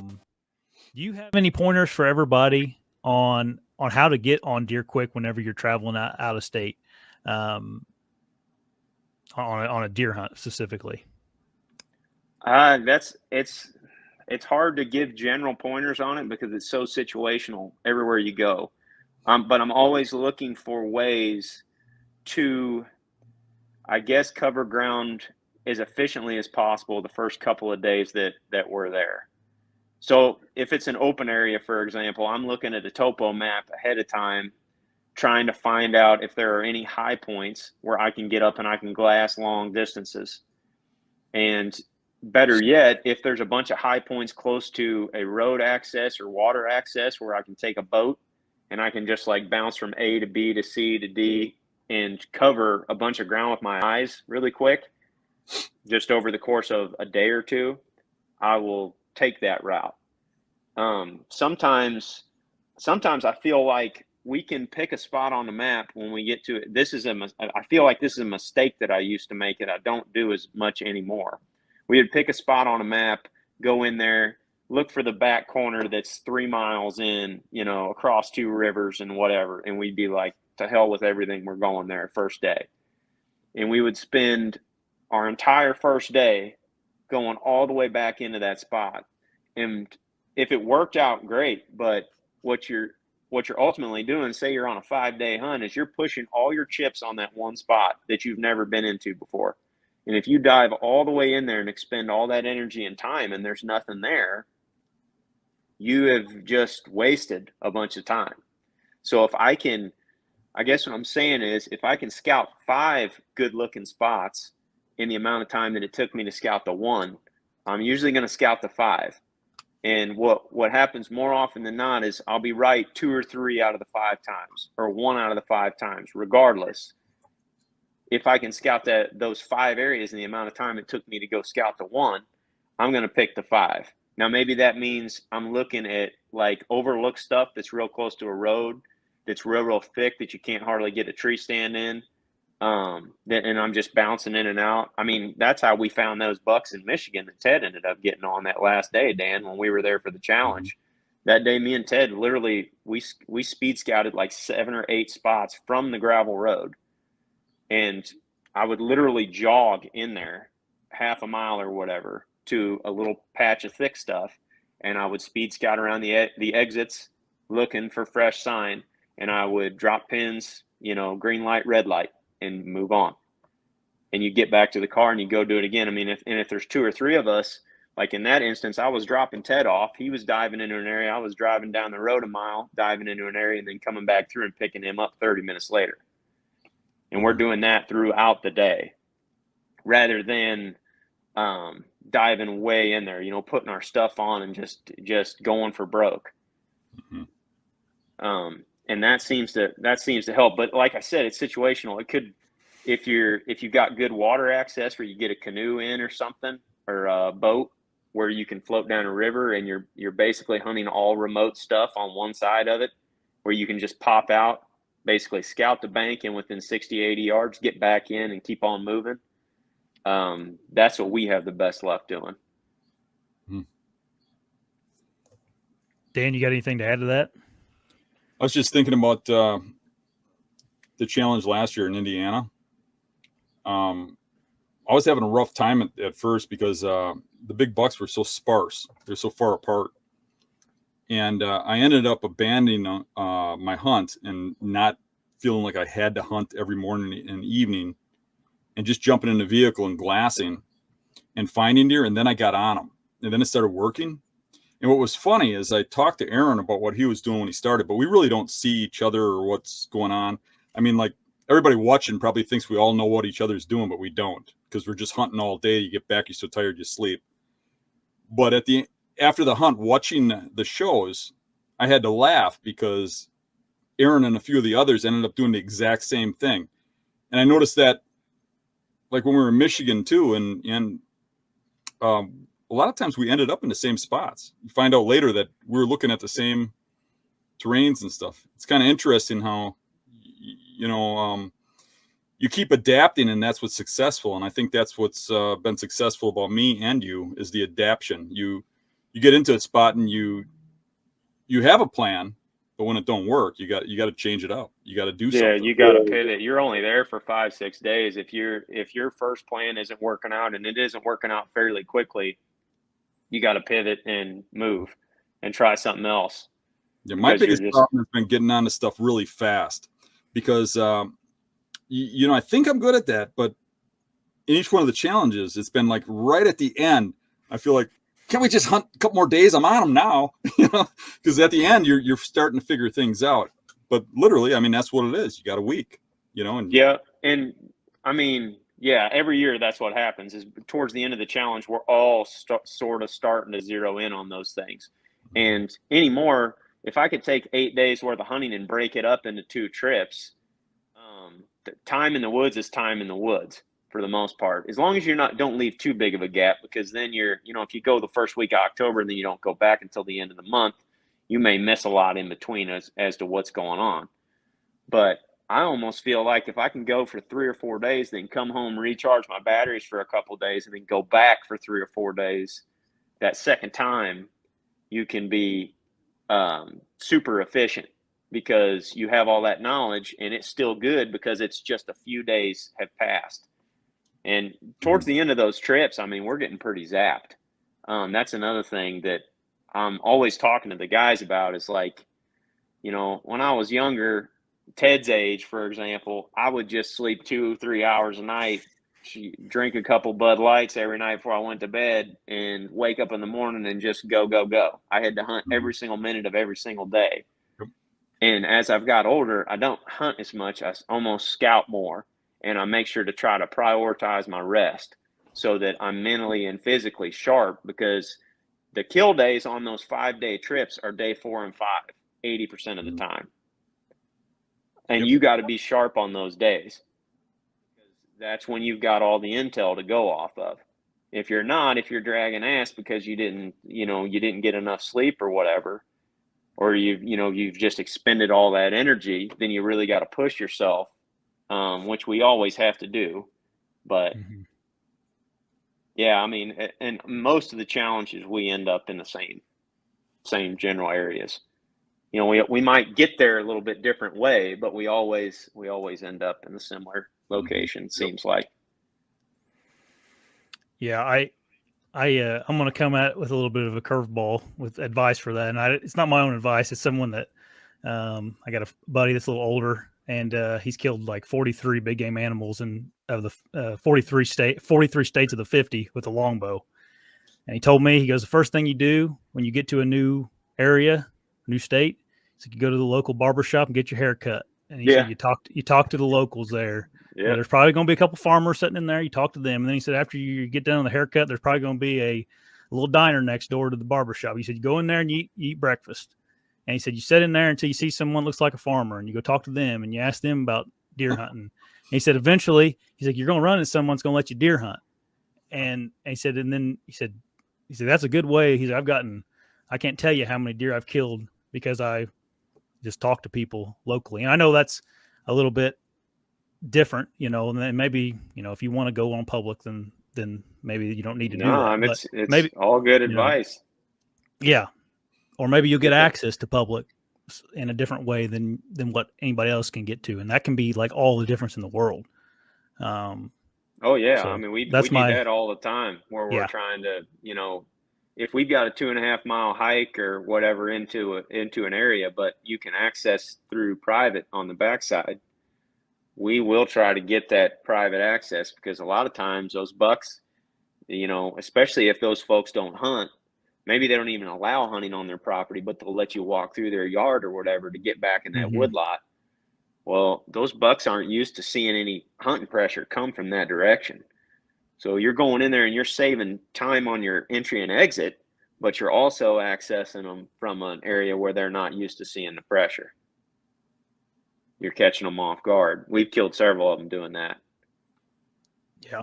Do you have any pointers for everybody on how to get on deer quick whenever you're traveling out of state, um, on a deer hunt specifically? That's it's hard to give general pointers on it because it's so situational everywhere you go. But I'm always looking for ways to, I guess, cover ground as efficiently as possible the first couple of days that we're there. So if it's an open area, for example, I'm looking at a topo map ahead of time, trying to find out if there are any high points where I can get up and I can glass long distances. And better yet, if there's a bunch of high points close to a road access or water access where I can take a boat and I can just like bounce from A to B to C to D and cover a bunch of ground with my eyes really quick, just over the course of a day or two, I will take that route. Sometimes I feel like we can pick a spot on the map when we get to it. I feel like this is a mistake that I used to make that I don't do as much anymore. We would pick a spot on a map, go in there, look for the back corner that's 3 miles in, across 2 rivers and whatever. And we'd be like, to hell with everything, we're going there first day. And we would spend our entire first day going all the way back into that spot. And if it worked out, great. But what you're ultimately doing, say you're on a 5-day hunt, is you're pushing all your chips on that one spot that you've never been into before. And if you dive all the way in there and expend all that energy and time and there's nothing there, you have just wasted a bunch of time. So I guess what I'm saying is, if I can scout 5 good looking spots in the amount of time that it took me to scout the 1, I'm usually going to scout the 5. And what happens more often than not is I'll be right 2 or 3 out of the 5 times, or 1 out of the 5 times, regardless. If I can scout those 5 areas in the amount of time it took me to go scout the 1, I'm going to pick the 5. Now, maybe that means I'm looking at like overlooked stuff that's real close to a road, that's real thick, that you can't hardly get a tree stand in. And I'm just bouncing in and out. I mean, that's how we found those bucks in Michigan that Ted ended up getting on that last day, Dan, when we were there for the challenge. That day, me and Ted literally, we speed scouted like 7 or 8 spots from the gravel road. And I would literally jog in there half a mile or whatever to a little patch of thick stuff. And I would speed scout around the exits looking for fresh sign. And I would drop pins, green light, red light, and move on. And you get back to the car and you go do it again. I mean, if there's 2 or 3 of us, like in that instance, I was dropping Ted off. He was diving into an area. I was driving down the road a mile, diving into an area, and then coming back through and picking him up 30 minutes later. And we're doing that throughout the day rather than diving way in there, putting our stuff on and just going for broke. Mm-hmm. And that seems to help. But like I said, it's situational. It could, if you've got good water access where you get a canoe in or something, or a boat where you can float down a river and you're basically hunting all remote stuff on one side of it, where you can just pop out, basically scout the bank, and within 60, 80 yards, get back in and keep on moving. That's what we have the best luck doing. Dan, you got anything to add to that? I was just thinking about the challenge last year in Indiana. I was having a rough time at first because the big bucks were so sparse. They're so far apart. And I ended up abandoning my hunt and not feeling like I had to hunt every morning and evening, and just jumping in the vehicle and glassing and finding deer. And then I got on them, and then it started working. And what was funny is I talked to Aaron about what he was doing when he started, but we really don't see each other or what's going on. I mean, like, everybody watching probably thinks we all know what each other's doing, but we don't, because we're just hunting all day. You get back, you're so tired, you sleep. But after the hunt, watching the shows, I had to laugh because Aaron and a few of the others ended up doing the exact same thing. And I noticed that, like, when we were in Michigan too, and a lot of times we ended up in the same spots. You find out later that we were looking at the same terrains and stuff. It's kind of interesting how, you keep adapting, and that's what's successful. And I think that's what's been successful about me and you, is the adaptation. You get into a spot and you have a plan, but when it don't work, you got to change it up. You got to do Yeah, something. you got to pivot. You're only there for 5-6 days. If your first plan isn't working out and it isn't working out fairly quickly, you got to pivot and move and try something else. Yeah, my Because biggest problem has been getting on this stuff really fast because you know, I think I'm good at that, but in each one of the challenges, it's been like right at the end, I feel like, can we just hunt a couple more days? I'm on them now, you know, because at the end you're starting to figure things out. But literally, I mean, that's what it is. You got a week, you know, and yeah, and I mean, yeah, every year that's what happens. Is towards the end of the challenge, we're all sort of starting to zero in on those things. And anymore, if I could take 8 days worth of hunting and break it up into 2 trips, the time in the woods is time in the woods for the most part. As long as don't leave too big of a gap, because then if you go the first week of October and then you don't go back until the end of the month, you may miss a lot in between as to what's going on. But I almost feel like if I can go for 3 or 4 days, then come home, recharge my batteries for a couple of days, and then go back for 3 or 4 days, that second time you can be super efficient because you have all that knowledge and it's still good because it's just a few days have passed. And towards the end of those trips, I mean, we're getting pretty zapped. That's another thing that I'm always talking to the guys about is like, when I was younger, Ted's age, for example, I would just sleep 2-3 hours a night, drink a couple Bud Lights every night before I went to bed, and wake up in the morning and just go, go, go. I had to hunt every single minute of every single day. Yep. And as I've got older, I don't hunt as much. I almost scout more, and I make sure to try to prioritize my rest so that I'm mentally and physically sharp, because the kill days on those 5-day trips are day 4 and 5, 80% of the time. And Yep. you got to be sharp on those days. That's when you've got all the intel to go off of. If you're dragging ass because you didn't get enough sleep or whatever, or you've just expended all that energy, then you really got to push yourself, which we always have to do. But yeah, I mean, and most of the challenges we end up in the same general areas. We might get there a little bit different way, but we always end up in a similar location. Seems like. Yeah, I'm going to come at it with a little bit of a curveball with advice for that, and it's not my own advice. It's someone that I got a buddy that's a little older, and he's killed like 43 big game animals of the 43 states of the 50 with a longbow. And he told me, he goes, the first thing you do when you get to a new area, new state, is you go to the local barbershop and get your hair cut. And he said, you talk to the locals there. Yeah. There's probably going to be a couple farmers sitting in there. You talk to them. And then he said, after you get done with the haircut, there's probably going to be a little diner next door to the barbershop. He said, you go in there and you eat breakfast. And he said, you sit in there until you see someone that looks like a farmer, and you go talk to them and you ask them about deer hunting. And he said, eventually, he's like, you're going to run into someone's going to let you deer hunt. And he said, that's a good way. He said, I can't tell you how many deer I've killed because I just talk to people locally. And I know that's a little bit different, and then maybe, if you want to go on public, then maybe you don't need to do that. It's maybe all good advice. Yeah. Or maybe you'll get access to public in a different way than what anybody else can get to. And that can be like all the difference in the world. Oh yeah. So I mean, we do that all the time where we're trying to, if we've got a 2.5 mile hike or whatever into an area, but you can access through private on the backside, we will try to get that private access, because a lot of times those bucks, especially if those folks don't hunt, maybe they don't even allow hunting on their property, but they'll let you walk through their yard or whatever to get back in that wood lot. Well, those bucks aren't used to seeing any hunting pressure come from that direction. So you're going in there and you're saving time on your entry and exit, but you're also accessing them from an area where they're not used to seeing the pressure. You're catching them off guard. We've killed several of them doing that. Yeah.